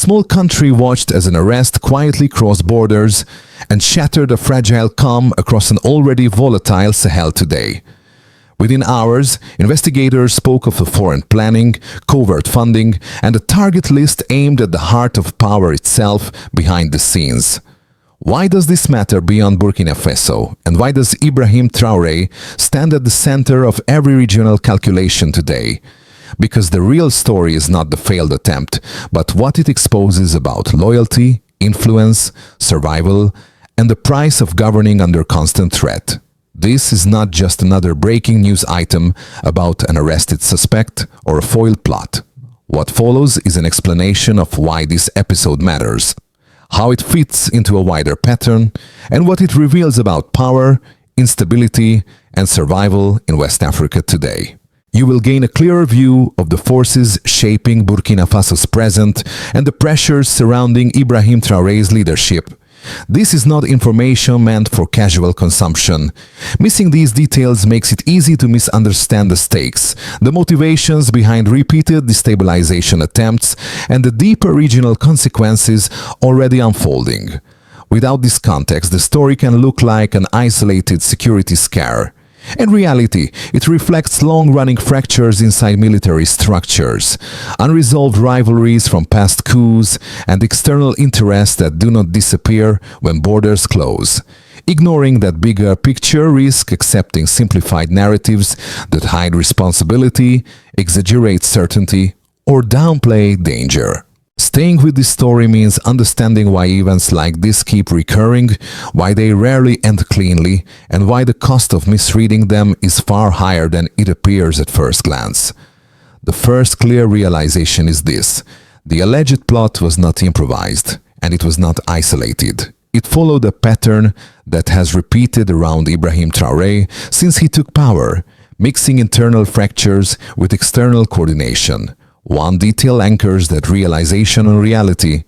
small country watched as an arrest quietly crossed borders and shattered a fragile calm across an already volatile Sahel today. Within hours, investigators spoke of a foreign planning, covert funding, and a target list aimed at the heart of power itself behind the scenes. Why does this matter beyond Burkina Faso, and why does Ibrahim Traoré stand at the center of every regional calculation today? Because the real story is not the failed attempt, but what it exposes about loyalty, influence, survival, and the price of governing under constant threat. This is not just another breaking news item about an arrested suspect or a foiled plot. What follows is an explanation of why this episode matters, how it fits into a wider pattern, and what it reveals about power, instability, and survival in West Africa today. You will gain a clearer view of the forces shaping Burkina Faso's present and the pressures surrounding Ibrahim Traoré's leadership. This is not information meant for casual consumption. Missing these details makes it easy to misunderstand the stakes, the motivations behind repeated destabilization attempts, and the deeper regional consequences already unfolding. Without this context, the story can look like an isolated security scare. In reality, it reflects long-running fractures inside military structures, unresolved rivalries from past coups, and external interests that do not disappear when borders close. Ignoring that bigger picture risks accepting simplified narratives that hide responsibility, exaggerate certainty, or downplay danger. Staying with this story means understanding why events like this keep recurring, why they rarely end cleanly, and why the cost of misreading them is far higher than it appears at first glance. The first clear realization is this: the alleged plot was not improvised, and it was not isolated. It followed a pattern that has repeated around Ibrahim Traoré since he took power, mixing internal fractures with external coordination. One detail anchors that realization on reality: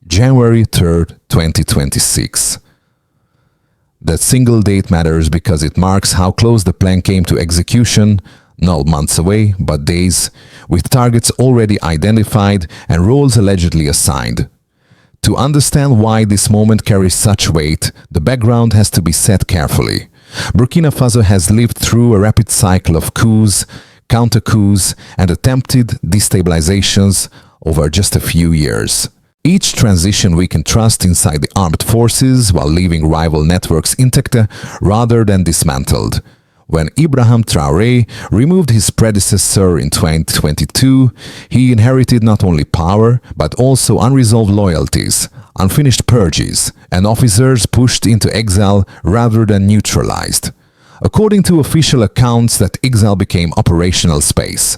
January 3rd, 2026. That single date matters because it marks how close the plan came to execution, not months away, but days, with targets already identified and roles allegedly assigned. To understand why this moment carries such weight, the background has to be set carefully. Burkina Faso has lived through a rapid cycle of coups, counter-coups, and attempted destabilizations over just a few years. Each transition weakened trust inside the armed forces while leaving rival networks intact rather than dismantled. When Ibrahim Traoré removed his predecessor in 2022, he inherited not only power, but also unresolved loyalties, unfinished purges, and officers pushed into exile rather than neutralized. According to official accounts, that exile became operational space.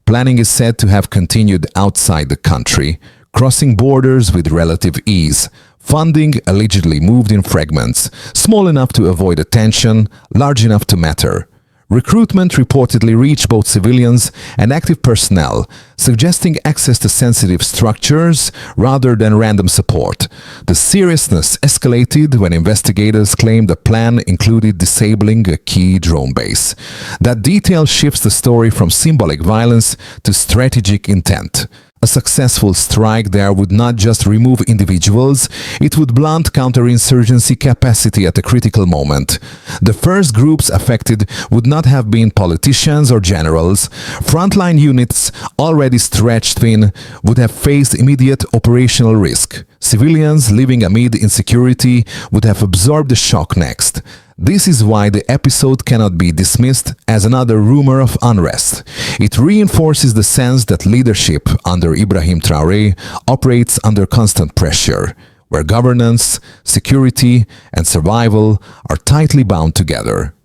Planning is said to have continued outside the country, crossing borders with relative ease. Funding allegedly moved in fragments, small enough to avoid attention, large enough to matter. Recruitment reportedly reached both civilians and active personnel, suggesting access to sensitive structures rather than random support. The seriousness escalated when investigators claimed the plan included disabling a key drone base. That detail shifts the story from symbolic violence to strategic intent. A successful strike there would not just remove individuals, it would blunt counterinsurgency capacity at a critical moment. The first groups affected would not have been politicians or generals. Frontline units, already stretched thin, would have faced immediate operational risk. Civilians living amid insecurity would have absorbed the shock next. This is why the episode cannot be dismissed as another rumor of unrest. It reinforces the sense that leadership under Ibrahim Traoré operates under constant pressure, where governance, security, and survival are tightly bound together.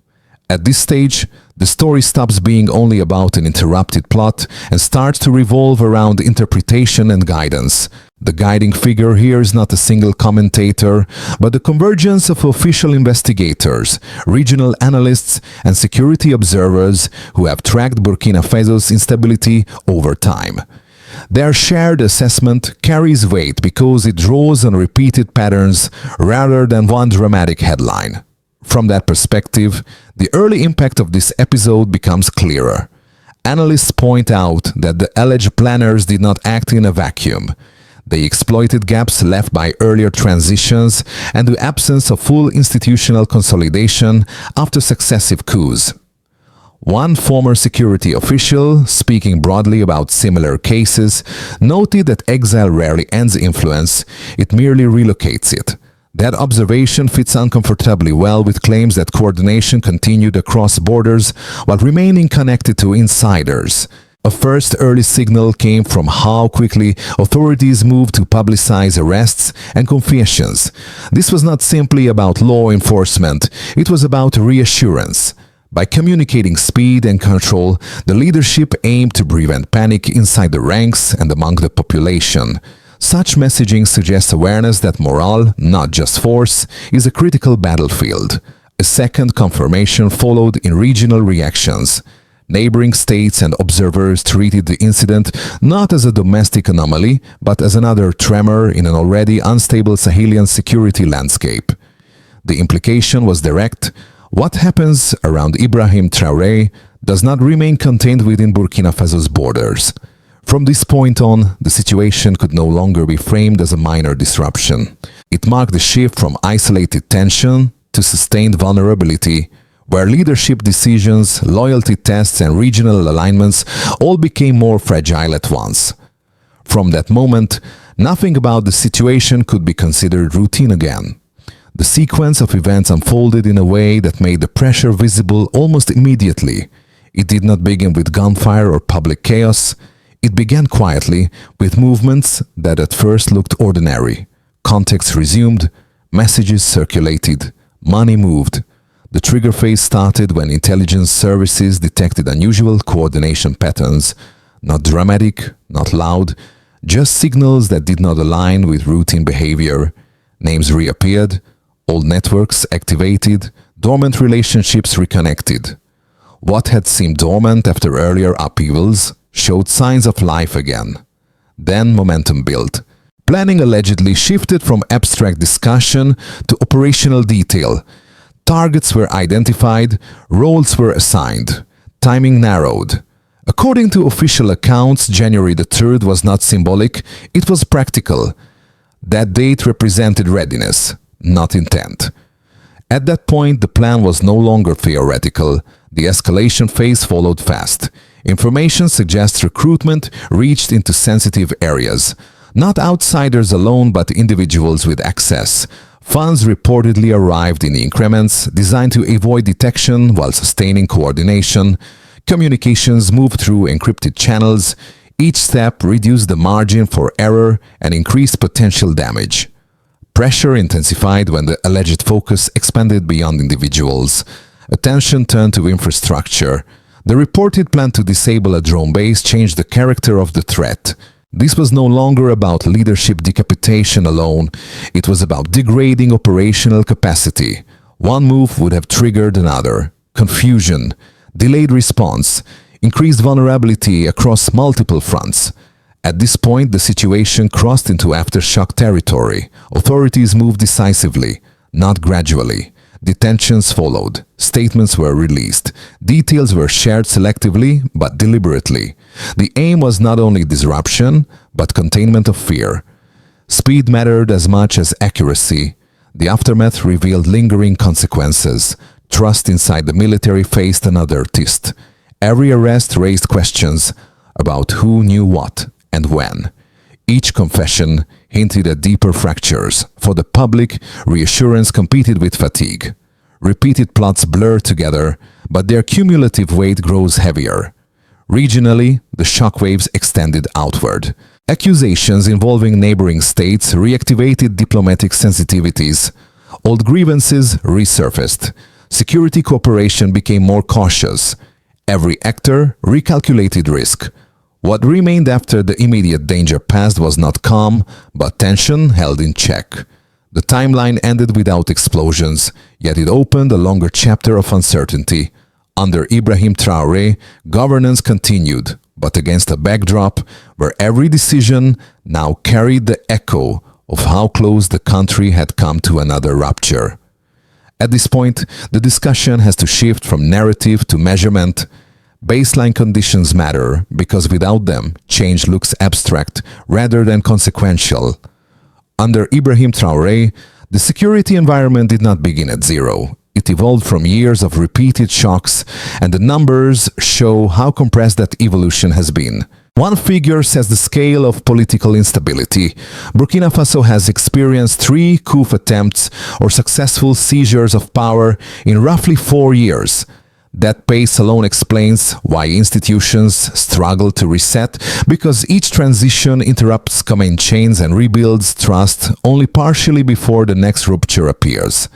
At this stage, the story stops being only about an interrupted plot and starts to revolve around interpretation and guidance. The guiding figure here is not a single commentator, but the convergence of official investigators, regional analysts, and security observers who have tracked Burkina Faso's instability over time. Their shared assessment carries weight because it draws on repeated patterns rather than one dramatic headline. From that perspective, the early impact of this episode becomes clearer. Analysts point out that the alleged planners did not act in a vacuum. They exploited gaps left by earlier transitions and the absence of full institutional consolidation after successive coups. One former security official, speaking broadly about similar cases, noted that exile rarely ends influence, it merely relocates it. That observation fits uncomfortably well with claims that coordination continued across borders while remaining connected to insiders. A first early signal came from how quickly authorities moved to publicize arrests and confessions. This was not simply about law enforcement, it was about reassurance. By communicating speed and control, the leadership aimed to prevent panic inside the ranks and among the population. Such messaging suggests awareness that morale, not just force, is a critical battlefield. A second confirmation followed in regional reactions. Neighboring states and observers treated the incident not as a domestic anomaly, but as another tremor in an already unstable Sahelian security landscape. The implication was direct. What happens around Ibrahim Traoré does not remain contained within Burkina Faso's borders. From this point on, the situation could no longer be framed as a minor disruption. It marked a shift from isolated tension to sustained vulnerability, where leadership decisions, loyalty tests, and regional alignments all became more fragile at once. From that moment, nothing about the situation could be considered routine again. The sequence of events unfolded in a way that made the pressure visible almost immediately. It did not begin with gunfire or public chaos. It began quietly, with movements that at first looked ordinary. Context resumed, messages circulated, money moved. The trigger phase started when intelligence services detected unusual coordination patterns, not dramatic, not loud, just signals that did not align with routine behavior. Names reappeared, old networks activated, dormant relationships reconnected. What had seemed dormant after earlier upheavals showed signs of life again. Then momentum built. Planning allegedly shifted from abstract discussion to operational detail. Targets were identified, roles were assigned, timing narrowed. According to official accounts, January the 3rd was not symbolic, it was practical. That date represented readiness, not intent. At that point, the plan was no longer theoretical. The escalation phase followed fast. Information suggests recruitment reached into sensitive areas. Not outsiders alone, but individuals with access. Funds reportedly arrived in increments designed to avoid detection while sustaining coordination. Communications moved through encrypted channels. Each step reduced the margin for error and increased potential damage. Pressure intensified when the alleged focus expanded beyond individuals. Attention turned to infrastructure. The reported plan to disable a drone base changed the character of the threat. This was no longer about leadership decapitation alone. It was about degrading operational capacity. One move would have triggered another. Confusion, delayed response, increased vulnerability across multiple fronts. At this point, the situation crossed into aftershock territory. Authorities moved decisively, not gradually. Detentions followed. Statements were released. Details were shared selectively but deliberately. The aim was not only disruption, but containment of fear. Speed mattered as much as accuracy. The aftermath revealed lingering consequences. Trust inside the military faced another test. Every arrest raised questions about who knew what and when. Each confession hinted at deeper fractures. For the public, reassurance competed with fatigue. Repeated plots blur together, but their cumulative weight grows heavier. Regionally, the shockwaves extended outward. Accusations involving neighboring states reactivated diplomatic sensitivities. Old grievances resurfaced. Security cooperation became more cautious. Every actor recalculated risk. What remained after the immediate danger passed was not calm, but tension held in check. The timeline ended without explosions, yet it opened a longer chapter of uncertainty. Under Ibrahim Traoré, governance continued, but against a backdrop where every decision now carried the echo of how close the country had come to another rupture. At this point, the discussion has to shift from narrative to measurement. Baseline conditions matter because without them, change looks abstract rather than consequential. Under Ibrahim Traoré, the security environment did not begin at zero. It evolved from years of repeated shocks, and the numbers show how compressed that evolution has been. One figure sets the scale of political instability. Burkina Faso has experienced 3 coup attempts or successful seizures of power in roughly 4 years. That pace alone explains why institutions struggle to reset, because each transition interrupts command chains and rebuilds trust only partially before the next rupture appears.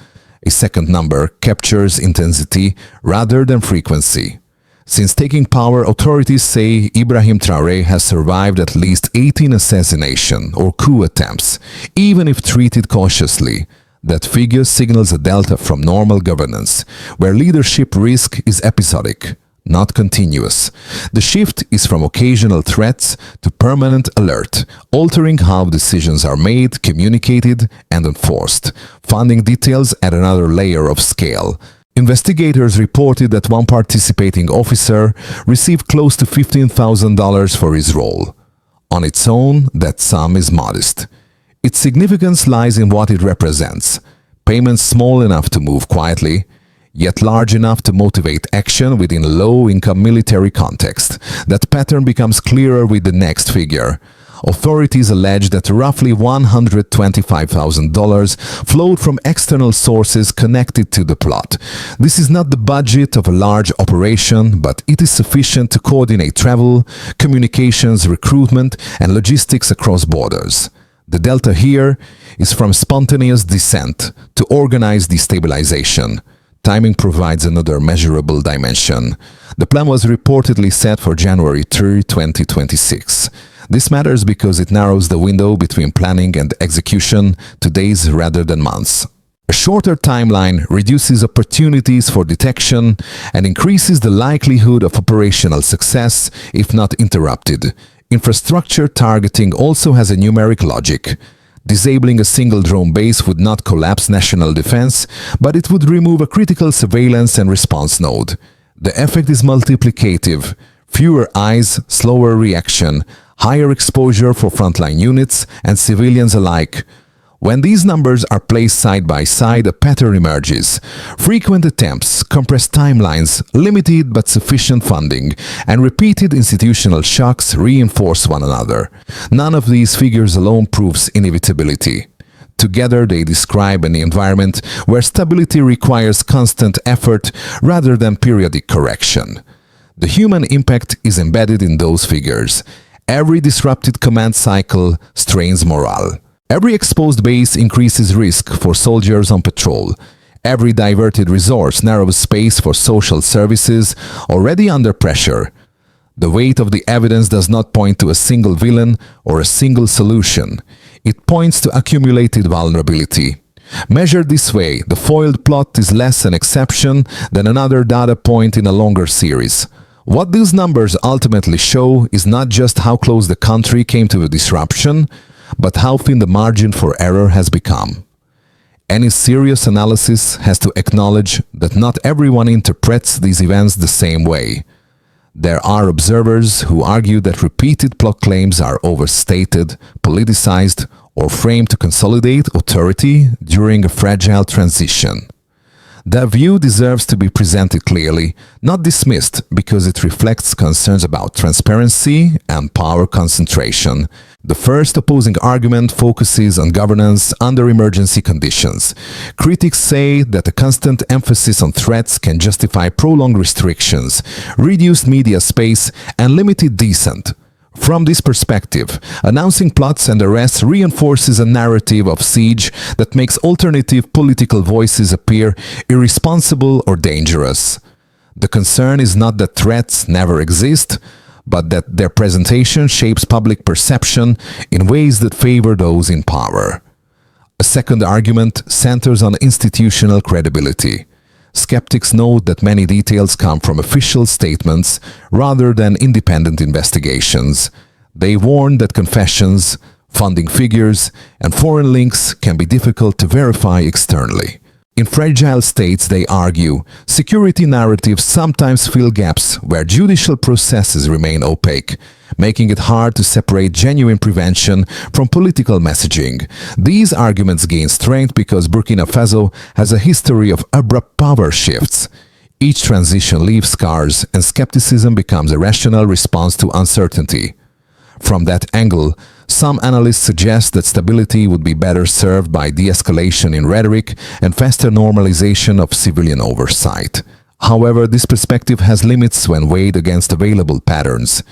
A second number captures intensity rather than frequency. Since taking power, authorities say Ibrahim Traoré has survived at least 18 assassination or coup attempts, even if treated cautiously. That figure signals a delta from normal governance, where leadership risk is episodic, not continuous. The shift is from occasional threats to permanent alert, altering how decisions are made, communicated, and enforced. Funding details add another layer of scale. Investigators reported that one participating officer received close to $15,000 for his role. On its own, that sum is modest. Its significance lies in what it represents. Payments small enough to move quietly, yet large enough to motivate action within a low-income military context. That pattern becomes clearer with the next figure. Authorities allege that roughly $125,000 flowed from external sources connected to the plot. This is not the budget of a large operation, but it is sufficient to coordinate travel, communications, recruitment, and logistics across borders. The delta here is from spontaneous descent to organized destabilization. Timing provides another measurable dimension. The plan was reportedly set for January 3, 2026. This matters because it narrows the window between planning and execution to days rather than months. A shorter timeline reduces opportunities for detection and increases the likelihood of operational success if not interrupted. Infrastructure targeting also has a numeric logic. Disabling a single drone base would not collapse national defense, but it would remove a critical surveillance and response node. The effect is multiplicative. Fewer eyes, slower reaction, higher exposure for frontline units and civilians alike. When these numbers are placed side by side, a pattern emerges. Frequent attempts, compressed timelines, limited but sufficient funding, and repeated institutional shocks reinforce one another. None of these figures alone proves inevitability. Together, they describe an environment where stability requires constant effort rather than periodic correction. The human impact is embedded in those figures. Every disrupted command cycle strains morale. Every exposed base increases risk for soldiers on patrol. Every diverted resource narrows space for social services already under pressure. The weight of the evidence does not point to a single villain or a single solution. It points to accumulated vulnerability. Measured this way, the foiled plot is less an exception than another data point in a longer series. What these numbers ultimately show is not just how close the country came to a disruption, but how thin the margin for error has become. Any serious analysis has to acknowledge that not everyone interprets these events the same way. There are observers who argue that repeated plot claims are overstated, politicized, or framed to consolidate authority during a fragile transition. That view deserves to be presented clearly, not dismissed, because it reflects concerns about transparency and power concentration. The first opposing argument focuses on governance under emergency conditions. Critics say that a constant emphasis on threats can justify prolonged restrictions, reduced media space, and limited dissent. From this perspective, announcing plots and arrests reinforces a narrative of siege that makes alternative political voices appear irresponsible or dangerous. The concern is not that threats never exist, but that their presentation shapes public perception in ways that favor those in power. A second argument centers on institutional credibility. Skeptics note that many details come from official statements rather than independent investigations. They warn that confessions, funding figures, and foreign links can be difficult to verify externally. In fragile states, they argue, security narratives sometimes fill gaps where judicial processes remain opaque, making it hard to separate genuine prevention from political messaging. These arguments gain strength because Burkina Faso has a history of abrupt power shifts. Each transition leaves scars, and skepticism becomes a rational response to uncertainty. From that angle, some analysts suggest that stability would be better served by de-escalation in rhetoric and faster normalization of civilian oversight. However, this perspective has limits when weighed against available patterns.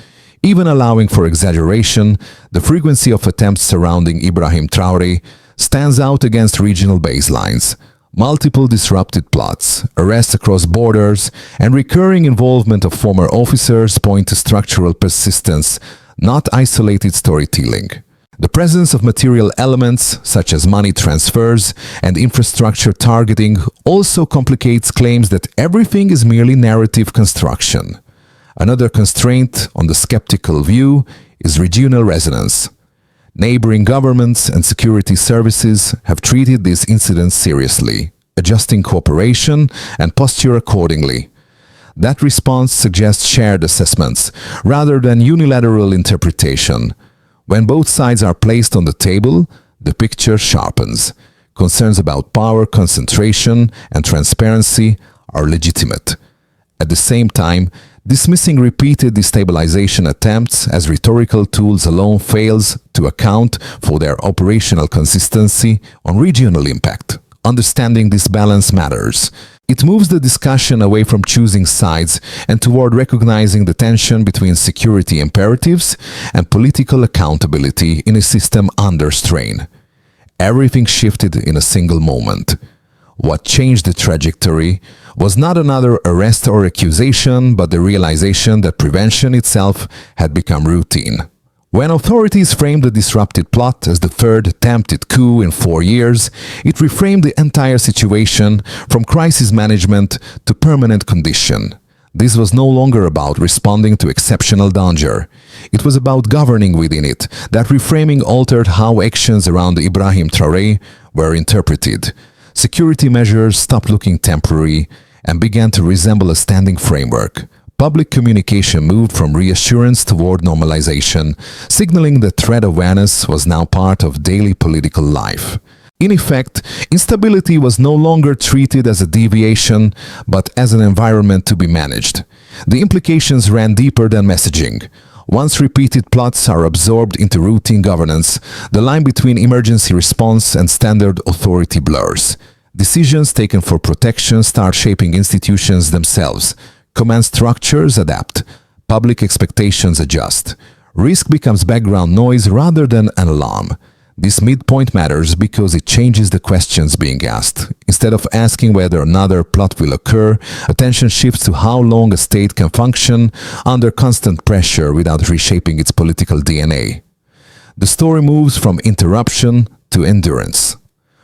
Even allowing for exaggeration, the frequency of attempts surrounding Ibrahim Traoré stands out against regional baselines. Multiple disrupted plots, arrests across borders, and recurring involvement of former officers point to structural persistence, not isolated storytelling. The presence of material elements, such as money transfers and infrastructure targeting, also complicates claims that everything is merely narrative construction. Another constraint on the skeptical view is regional resonance. Neighboring governments and security services have treated these incidents seriously, adjusting cooperation and posture accordingly. That response suggests shared assessments rather than unilateral interpretation. When both sides are placed on the table, the picture sharpens. Concerns about power concentration and transparency are legitimate. At the same time, dismissing repeated destabilization attempts as rhetorical tools alone fails to account for their operational consistency on regional impact. Understanding this balance matters. It moves the discussion away from choosing sides and toward recognizing the tension between security imperatives and political accountability in a system under strain. Everything shifted in a single moment. What changed the trajectory was not another arrest or accusation, but the realization that prevention itself had become routine. When authorities framed the disrupted plot as the third attempted coup in 4 years, it reframed the entire situation from crisis management to permanent condition. This was no longer about responding to exceptional danger. It was about governing within it. That reframing altered how actions around Ibrahim Traoré were interpreted. Security measures stopped looking temporary and began to resemble a standing framework. Public communication moved from reassurance toward normalization, signaling that threat awareness was now part of daily political life. In effect, instability was no longer treated as a deviation, but as an environment to be managed. The implications ran deeper than messaging. Once repeated plots are absorbed into routine governance, the line between emergency response and standard authority blurs. Decisions taken for protection start shaping institutions themselves. Command structures adapt. Public expectations adjust. Risk becomes background noise rather than an alarm. This midpoint matters because it changes the questions being asked. Instead of asking whether another plot will occur, attention shifts to how long a state can function under constant pressure without reshaping its political DNA. The story moves from interruption to endurance.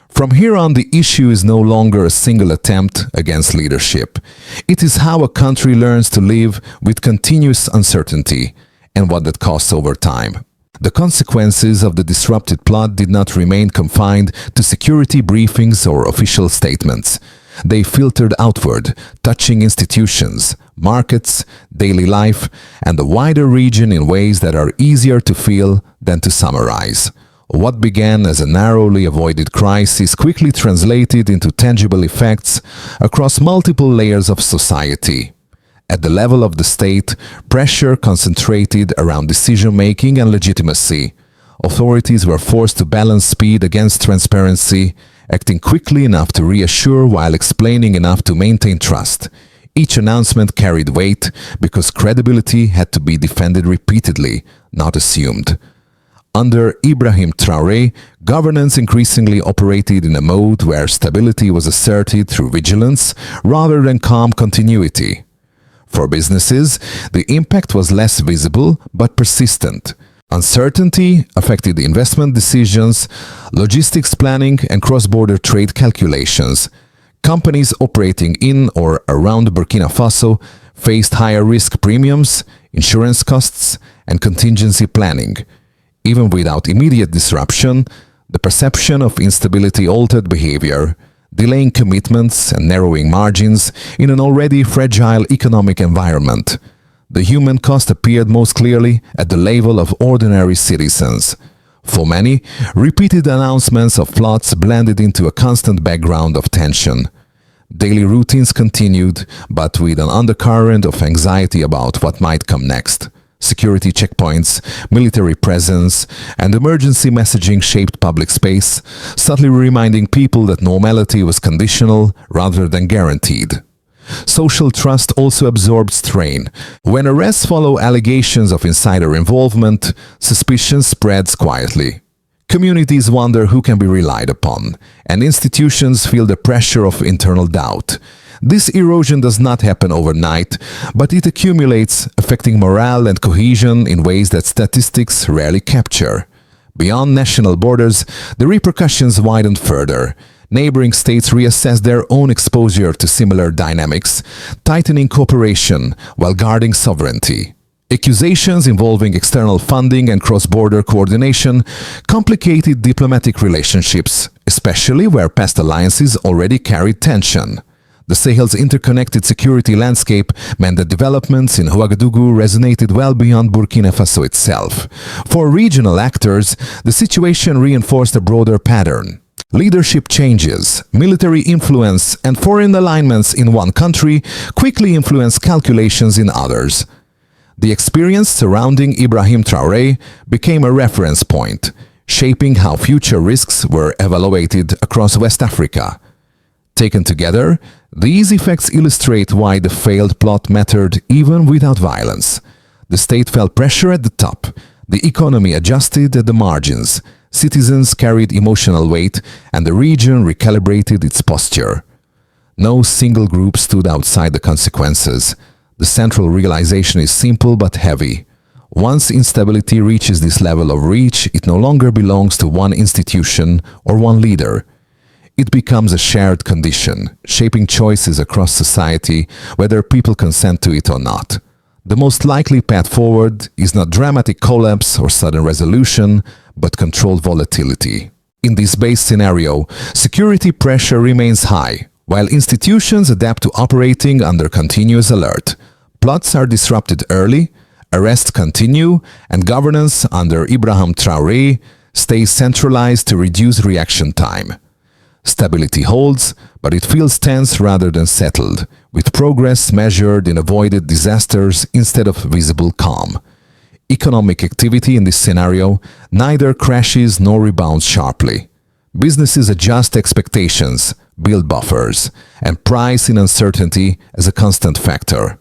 From here on, the issue is no longer a single attempt against leadership. It is how a country learns to live with continuous uncertainty and what that costs over time. The consequences of the disrupted plot did not remain confined to security briefings or official statements. They filtered outward, touching institutions, markets, daily life, and the wider region in ways that are easier to feel than to summarize. What began as a narrowly avoided crisis quickly translated into tangible effects across multiple layers of society. At the level of the state, pressure concentrated around decision-making and legitimacy. Authorities were forced to balance speed against transparency, acting quickly enough to reassure while explaining enough to maintain trust. Each announcement carried weight because credibility had to be defended repeatedly, not assumed. Under Ibrahim Traoré, governance increasingly operated in a mode where stability was asserted through vigilance rather than calm continuity. For businesses, the impact was less visible but persistent. Uncertainty affected investment decisions, logistics planning, and cross-border trade calculations. Companies operating in or around Burkina Faso faced higher risk premiums, insurance costs, and contingency planning. Even without immediate disruption, the perception of instability altered behavior. delaying commitments and narrowing margins in an already fragile economic environment. The human cost appeared most clearly at the level of ordinary citizens. For many, repeated announcements of plots blended into a constant background of tension. Daily routines continued, but with an undercurrent of anxiety about what might come next. Security checkpoints, military presence, and emergency messaging shaped public space, subtly reminding people that normality was conditional rather than guaranteed. Social trust also absorbed strain. When arrests follow allegations of insider involvement, suspicion spreads quietly. Communities wonder who can be relied upon, and institutions feel the pressure of internal doubt. This erosion does not happen overnight, but it accumulates, affecting morale and cohesion in ways that statistics rarely capture. Beyond national borders, the repercussions widen further. Neighboring states reassess their own exposure to similar dynamics, tightening cooperation while guarding sovereignty. Accusations involving external funding and cross-border coordination complicated diplomatic relationships, especially where past alliances already carried tension. The Sahel's interconnected security landscape meant that developments in Ouagadougou resonated well beyond Burkina Faso itself. For regional actors, the situation reinforced a broader pattern. Leadership changes, military influence, and foreign alignments in one country quickly influence calculations in others. The experience surrounding Ibrahim Traoré became a reference point, shaping how future risks were evaluated across West Africa. Taken together, these effects illustrate why the failed plot mattered even without violence. The state felt pressure at the top, the economy adjusted at the margins, citizens carried emotional weight, and the region recalibrated its posture. No single group stood outside the consequences. The central realization is simple but heavy. Once instability reaches this level of reach, it no longer belongs to one institution or one leader. It becomes a shared condition, shaping choices across society, whether people consent to it or not. The most likely path forward is not dramatic collapse or sudden resolution, but controlled volatility. In this base scenario, security pressure remains high, while institutions adapt to operating under continuous alert. Plots are disrupted early, arrests continue, and governance under Ibrahim Traoré stays centralized to reduce reaction time. Stability holds, but it feels tense rather than settled, with progress measured in avoided disasters instead of visible calm. Economic activity in this scenario neither crashes nor rebounds sharply. Businesses adjust expectations, build buffers, and price in uncertainty as a constant factor.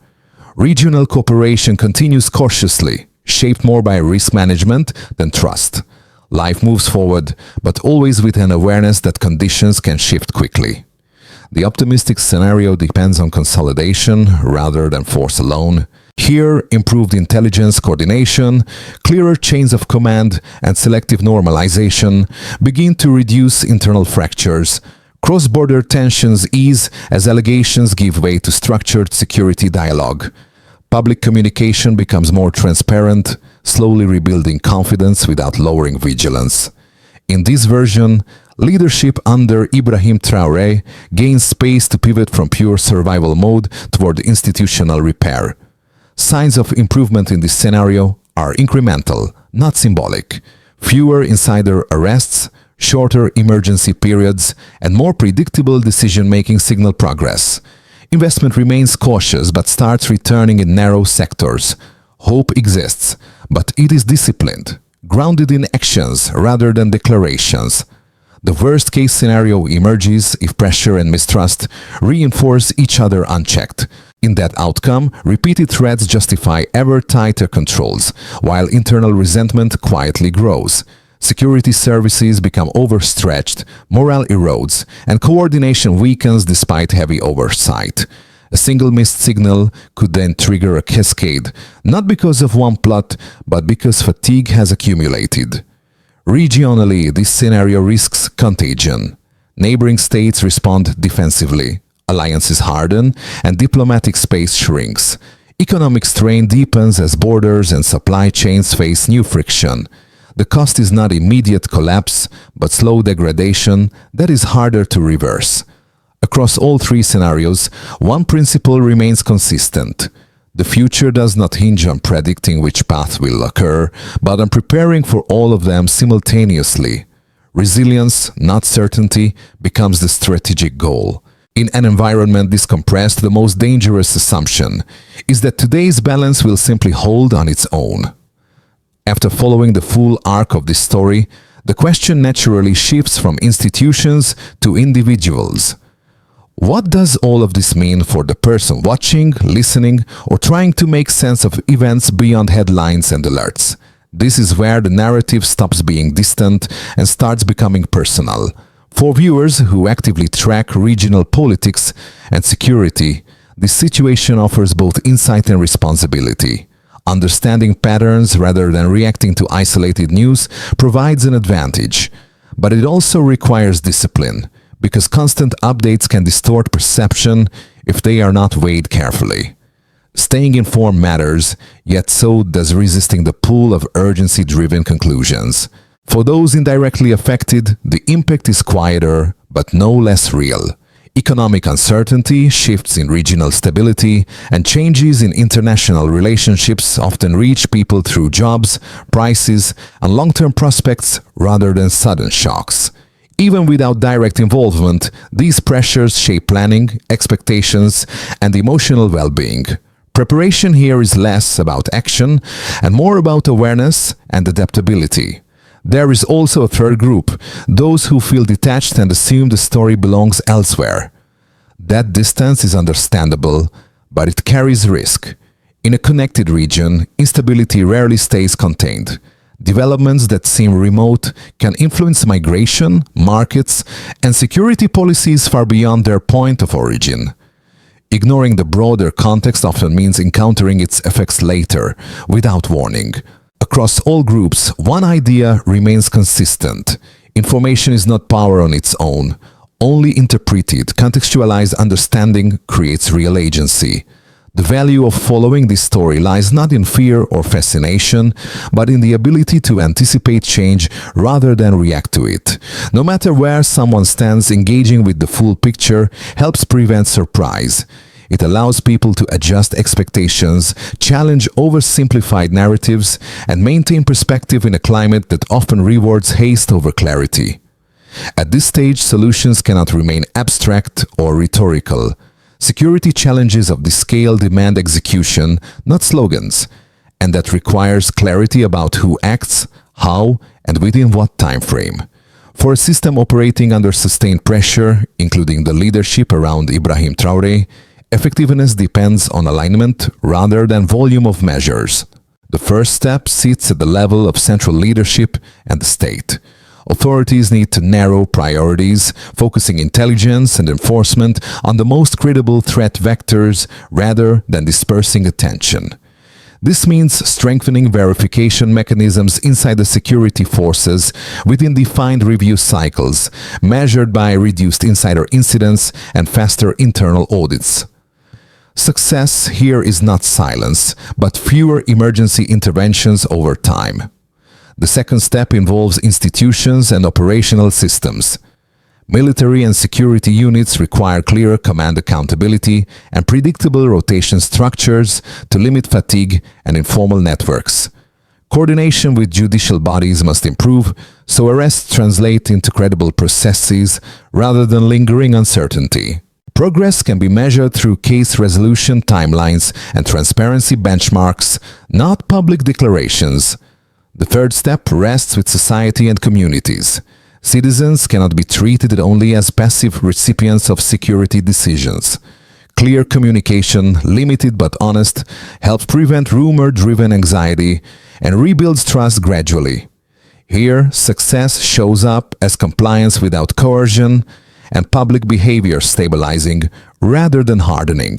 Regional cooperation continues cautiously, shaped more by risk management than trust. Life moves forward, but always with an awareness that conditions can shift quickly. The optimistic scenario depends on consolidation rather than force alone. Here, improved intelligence coordination, clearer chains of command, and selective normalization begin to reduce internal fractures. Cross-border tensions ease as allegations give way to structured security dialogue. Public communication becomes more transparent, slowly rebuilding confidence without lowering vigilance. In this version, leadership under Ibrahim Traoré gains space to pivot from pure survival mode toward institutional repair. Signs of improvement in this scenario are incremental, not symbolic. Fewer insider arrests, shorter emergency periods, and more predictable decision-making signal progress. Investment remains cautious but starts returning in narrow sectors. Hope exists, but it is disciplined, grounded in actions rather than declarations. The worst-case scenario emerges if pressure and mistrust reinforce each other unchecked. In that outcome, repeated threats justify ever tighter controls, while internal resentment quietly grows. Security services become overstretched, morale erodes, and coordination weakens despite heavy oversight. A single missed signal could then trigger a cascade, not because of one plot, but because fatigue has accumulated. Regionally, this scenario risks contagion. Neighboring states respond defensively, alliances harden, and diplomatic space shrinks. Economic strain deepens as borders and supply chains face new friction. The cost is not immediate collapse, but slow degradation that is harder to reverse. Across all three scenarios, one principle remains consistent. The future does not hinge on predicting which path will occur, but on preparing for all of them simultaneously. Resilience, not certainty, becomes the strategic goal. In an environment this compressed, the most dangerous assumption is that today's balance will simply hold on its own. After following the full arc of this story, the question naturally shifts from institutions to individuals. What does all of this mean for the person watching, listening, or trying to make sense of events beyond headlines and alerts? This is where the narrative stops being distant and starts becoming personal. For viewers who actively track regional politics and security, this situation offers both insight and responsibility. Understanding patterns rather than reacting to isolated news provides an advantage, but it also requires discipline, because constant updates can distort perception if they are not weighed carefully. Staying informed matters, yet so does resisting the pull of urgency-driven conclusions. For those indirectly affected, the impact is quieter, but no less real. Economic uncertainty, shifts in regional stability, and changes in international relationships often reach people through jobs, prices, and long-term prospects rather than sudden shocks. Even without direct involvement, these pressures shape planning, expectations, and emotional well-being. Preparation here is less about action and more about awareness and adaptability. There is also a third group, those who feel detached and assume the story belongs elsewhere. That distance is understandable, but it carries risk. In a connected region, instability rarely stays contained. Developments that seem remote can influence migration, markets, and security policies far beyond their point of origin. Ignoring the broader context often means encountering its effects later, without warning. Across all groups, one idea remains consistent. Information is not power on its own. Only interpreted, contextualized understanding creates real agency. The value of following this story lies not in fear or fascination, but in the ability to anticipate change rather than react to it. No matter where someone stands, engaging with the full picture helps prevent surprise. It allows people to adjust expectations, challenge oversimplified narratives, and maintain perspective in a climate that often rewards haste over clarity. At this stage, solutions cannot remain abstract or rhetorical. Security challenges of this scale demand execution, not slogans, and that requires clarity about who acts, how, and within what time frame. For a system operating under sustained pressure, including the leadership around Ibrahim Traoré, effectiveness depends on alignment rather than volume of measures. The first step sits at the level of central leadership and the state. Authorities need to narrow priorities, focusing intelligence and enforcement on the most credible threat vectors rather than dispersing attention. This means strengthening verification mechanisms inside the security forces within defined review cycles, measured by reduced insider incidents and faster internal audits. Success here is not silence, but fewer emergency interventions over time. The second step involves institutions and operational systems. Military and security units require clear command accountability and predictable rotation structures to limit fatigue and informal networks. Coordination with judicial bodies must improve, so arrests translate into credible processes rather than lingering uncertainty. Progress can be measured through case resolution timelines and transparency benchmarks, not public declarations. The third step rests with society and communities. Citizens cannot be treated only as passive recipients of security decisions. Clear communication, limited but honest, helps prevent rumor-driven anxiety and rebuilds trust gradually. Here, success shows up as compliance without coercion and public behavior stabilizing rather than hardening.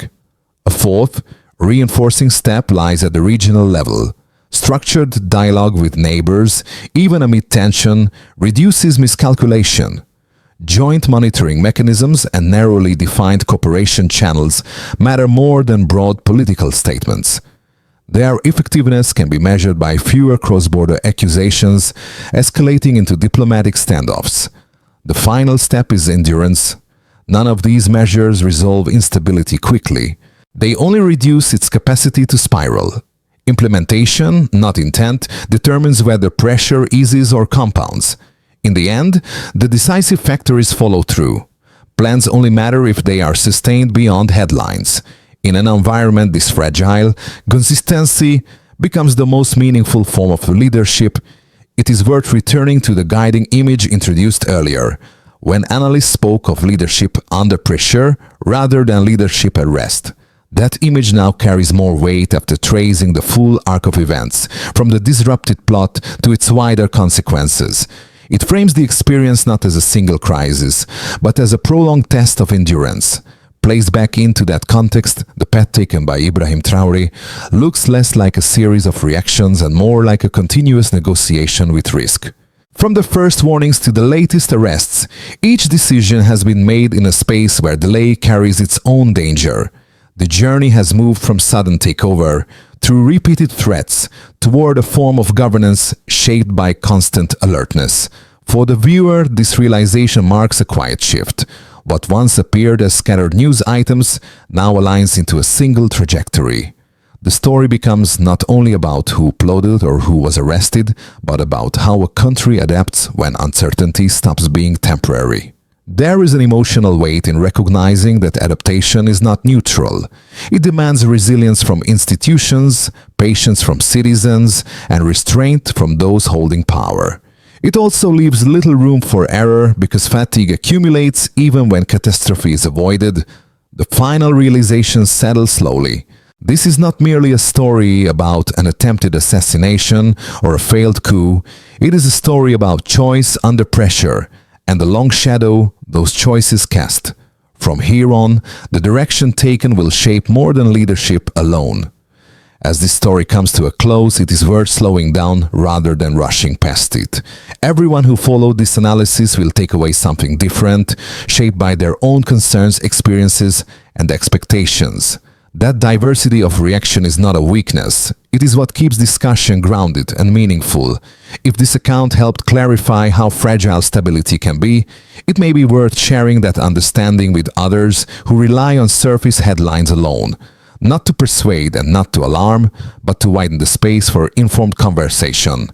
A fourth, reinforcing step lies at the regional level. Structured dialogue with neighbors, even amid tension, reduces miscalculation. Joint monitoring mechanisms and narrowly defined cooperation channels matter more than broad political statements. Their effectiveness can be measured by fewer cross-border accusations escalating into diplomatic standoffs. The final step is endurance, None of these measures resolve instability quickly. They only reduce its capacity to spiral. Implementation, not intent, determines whether pressure eases or compounds. In the end, the decisive factor is follow-through. Plans only matter if they are sustained beyond headlines. In an environment this fragile, consistency becomes the most meaningful form of leadership. It is worth returning to the guiding image introduced earlier, when analysts spoke of leadership under pressure rather than leadership at rest. That image now carries more weight after tracing the full arc of events, from the disrupted plot to its wider consequences. It frames the experience not as a single crisis, but as a prolonged test of endurance. Placed back into that context, the path taken by Ibrahim Traoré looks less like a series of reactions and more like a continuous negotiation with risk. From the first warnings to the latest arrests, each decision has been made in a space where delay carries its own danger. The journey has moved from sudden takeover, through repeated threats, toward a form of governance shaped by constant alertness. For the viewer, this realization marks a quiet shift. What once appeared as scattered news items now aligns into a single trajectory. The story becomes not only about who plotted or who was arrested, but about how a country adapts when uncertainty stops being temporary. There is an emotional weight in recognizing that adaptation is not neutral. It demands resilience from institutions, patience from citizens, and restraint from those holding power. It also leaves little room for error because fatigue accumulates even when catastrophe is avoided. The final realization settles slowly. This is not merely a story about an attempted assassination or a failed coup. It is a story about choice under pressure and the long shadow those choices cast. From here on, the direction taken will shape more than leadership alone. As this story comes to a close, it is worth slowing down rather than rushing past it. Everyone who followed this analysis will take away something different, shaped by their own concerns, experiences, and expectations. That diversity of reaction is not a weakness. It is what keeps discussion grounded and meaningful. If this account helped clarify how fragile stability can be, it may be worth sharing that understanding with others who rely on surface headlines alone. Not to persuade and not to alarm, but to widen the space for informed conversation.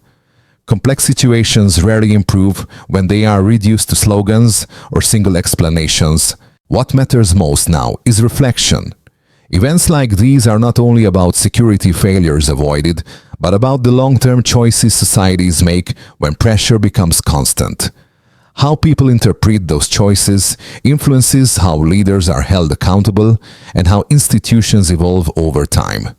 Complex situations rarely improve when they are reduced to slogans or single explanations. What matters most now is reflection. Events like these are not only about security failures avoided, but about the long-term choices societies make when pressure becomes constant. How people interpret those choices influences how leaders are held accountable and how institutions evolve over time.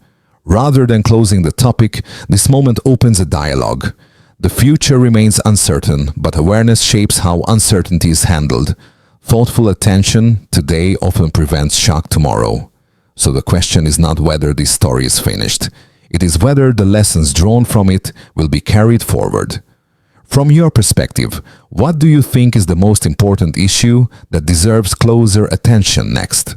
Rather than closing the topic, this moment opens a dialogue. The future remains uncertain, but awareness shapes how uncertainty is handled. Thoughtful attention today often prevents shock tomorrow. So the question is not whether this story is finished. It is whether the lessons drawn from it will be carried forward. From your perspective, what do you think is the most important issue that deserves closer attention next?